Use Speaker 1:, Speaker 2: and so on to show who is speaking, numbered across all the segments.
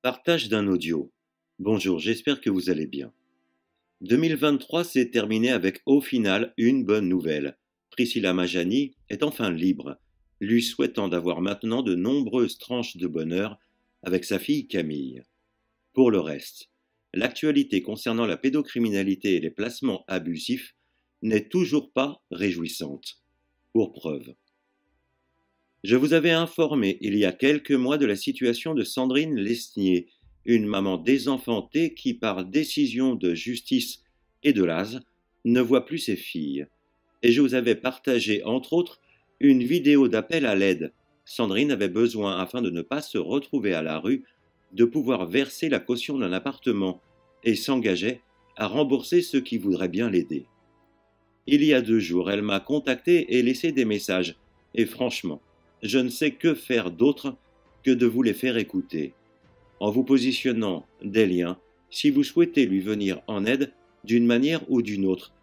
Speaker 1: Partage d'un audio. Bonjour, j'espère que vous allez bien. 2023 s'est terminé avec au final une bonne nouvelle. Priscilla Majani est enfin libre, lui souhaitant d'avoir maintenant de nombreuses tranches de bonheur avec sa fille Camille. Pour le reste, l'actualité concernant la pédocriminalité et les placements abusifs n'est toujours pas réjouissante. Pour preuve, je vous avais informé il y a quelques mois de la situation de Sandrine Lesnier, une maman désenfantée qui, par décision de justice et de l'ASE, ne voit plus ses filles. Et je vous avais partagé, entre autres, une vidéo d'appel à l'aide. Sandrine avait besoin, afin de ne pas se retrouver à la rue, de pouvoir verser la caution d'un appartement et s'engageait à rembourser ceux qui voudraient bien l'aider. Il y a 2 jours, elle m'a contacté et laissé des messages, et franchement, je ne sais que faire d'autre que de vous les faire écouter, en vous positionnant des liens si vous souhaitez lui venir en aide d'une manière ou d'une autre,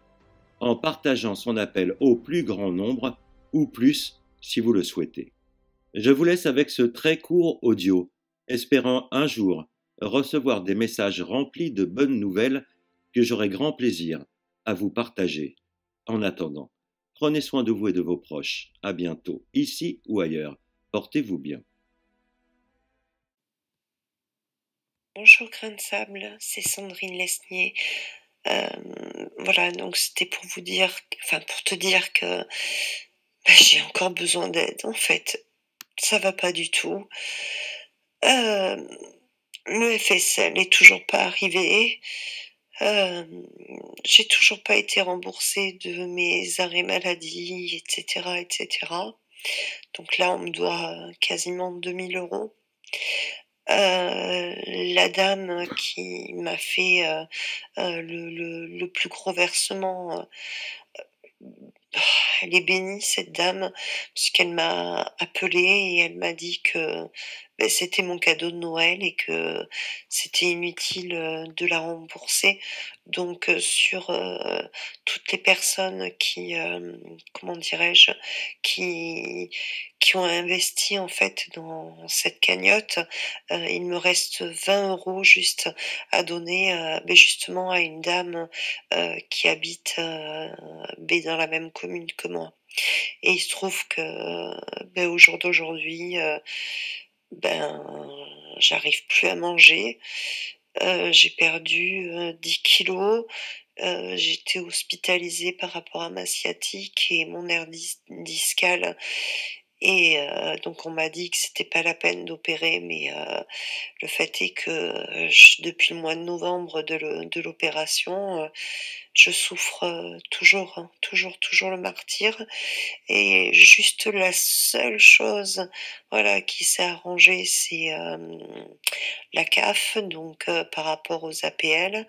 Speaker 1: en partageant son appel au plus grand nombre ou plus si vous le souhaitez. Je vous laisse avec ce très court audio, espérant un jour recevoir des messages remplis de bonnes nouvelles que j'aurai grand plaisir à vous partager. En attendant, prenez soin de vous et de vos proches. À bientôt, ici ou ailleurs. Portez-vous bien.
Speaker 2: Bonjour Grain de Sable, c'est Sandrine Lesnier. Voilà, donc c'était pour vous dire, enfin pour te dire que j'ai encore besoin d'aide en fait. Ça va pas du tout. Le FSL est toujours pas arrivé. J'ai toujours pas été remboursée de mes arrêts maladie, etc., etc. Donc là, on me doit quasiment 2000 €. La dame qui m'a fait le plus gros versement, elle est bénie cette dame, puisqu'elle m'a appelée et elle m'a dit que c'était mon cadeau de Noël et que c'était inutile de la rembourser. Donc sur toutes les personnes qui, comment dirais-je, qui, qui ont investi en fait dans cette cagnotte, il me reste 20 € juste à donner justement à une dame qui habite dans la même commune que moi. Et il se trouve que au jour d'aujourd'hui, ben, j'arrive plus à manger. J'ai perdu 10 kilos. J'ai été hospitalisée par rapport à ma sciatique et mon discal. Et donc on m'a dit que c'était pas la peine d'opérer, mais le fait est que depuis le mois de novembre de l'opération, je souffre toujours, hein, toujours le martyre. Et juste la seule chose, voilà, qui s'est arrangée, c'est la CAF, donc par rapport aux APL.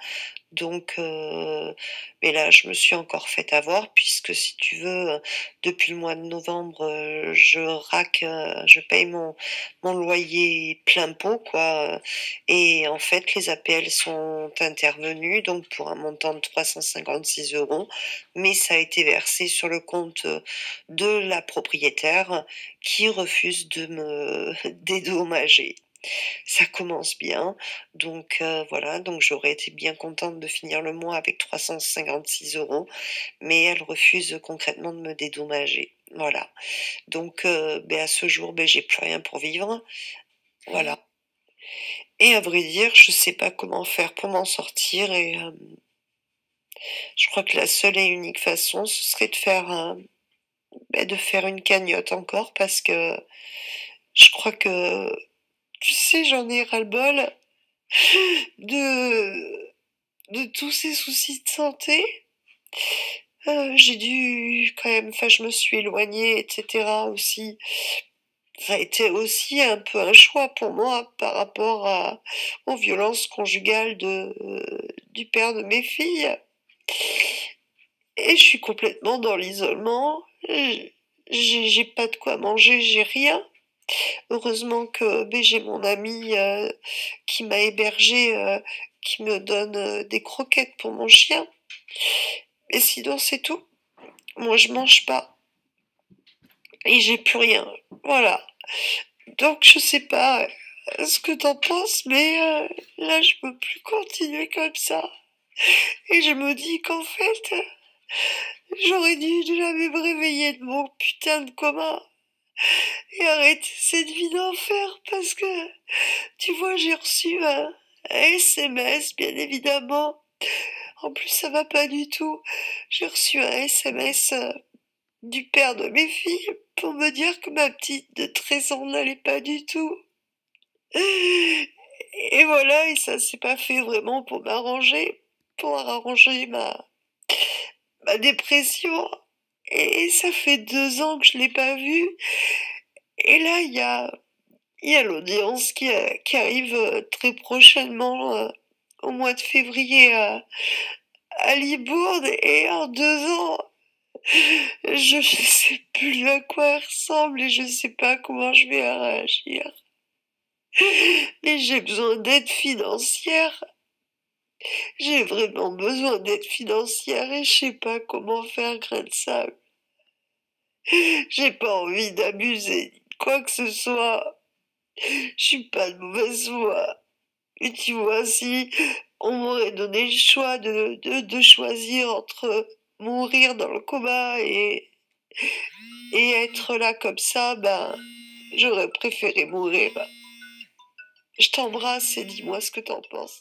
Speaker 2: Donc, mais là, je me suis encore fait avoir puisque si tu veux, depuis le mois de novembre, je paye mon loyer plein pot, quoi. Et en fait, les APL sont intervenus, donc pour un montant de 356 €, mais ça a été versé sur le compte de la propriétaire qui refuse de me dédommager. Ça commence bien, donc voilà, donc j'aurais été bien contente de finir le mois avec 356 €, mais elle refuse concrètement de me dédommager. Voilà. Donc à ce jour, j'ai plus rien pour vivre. Voilà. Et à vrai dire, je sais pas comment faire pour m'en sortir et je crois que la seule et unique façon, ce serait de faire une cagnotte encore parce que je crois que, tu sais, j'en ai ras-le-bol de tous ces soucis de santé. J'ai dû quand même, enfin, je me suis éloignée, etc. aussi. Ça a été aussi un peu un choix pour moi par rapport aux violences conjugales du père de mes filles. Et je suis complètement dans l'isolement. J'ai pas de quoi manger, j'ai rien. Heureusement que j'ai mon ami qui m'a hébergée, qui me donne des croquettes pour mon chien. Et sinon, c'est tout. Moi, je mange pas. Et j'ai plus rien. Voilà. Donc, je sais pas. ce que t'en penses, mais là, je peux plus continuer comme ça. Et je me dis qu'en fait, j'aurais dû jamais me réveiller de mon putain de coma et arrêter cette vie d'enfer parce que, tu vois, j'ai reçu un SMS, bien évidemment. En plus, ça va pas du tout. J'ai reçu un SMS du père de mes filles pour me dire que ma petite de 13 ans n'allait pas du tout. Et voilà, et ça s'est pas fait vraiment pour m'arranger, pour arranger ma dépression. Et ça fait 2 ans que je l'ai pas vue. Et là, il y a l'audience qui arrive très prochainement, au mois de février à Libourne. Et en 2 ans, je ne sais plus à quoi elle ressemble et je ne sais pas comment je vais réagir. Mais j'ai besoin d'aide financière. J'ai vraiment besoin d'aide financière et je sais pas comment faire, grain de sable. J'ai pas envie d'abuser de quoi que ce soit. Je suis pas de mauvaise foi. Et tu vois, si on m'aurait donné le choix de choisir entre mourir dans le coma et être là comme ça, ben, j'aurais préféré mourir. Je t'embrasse et dis-moi ce que t'en penses.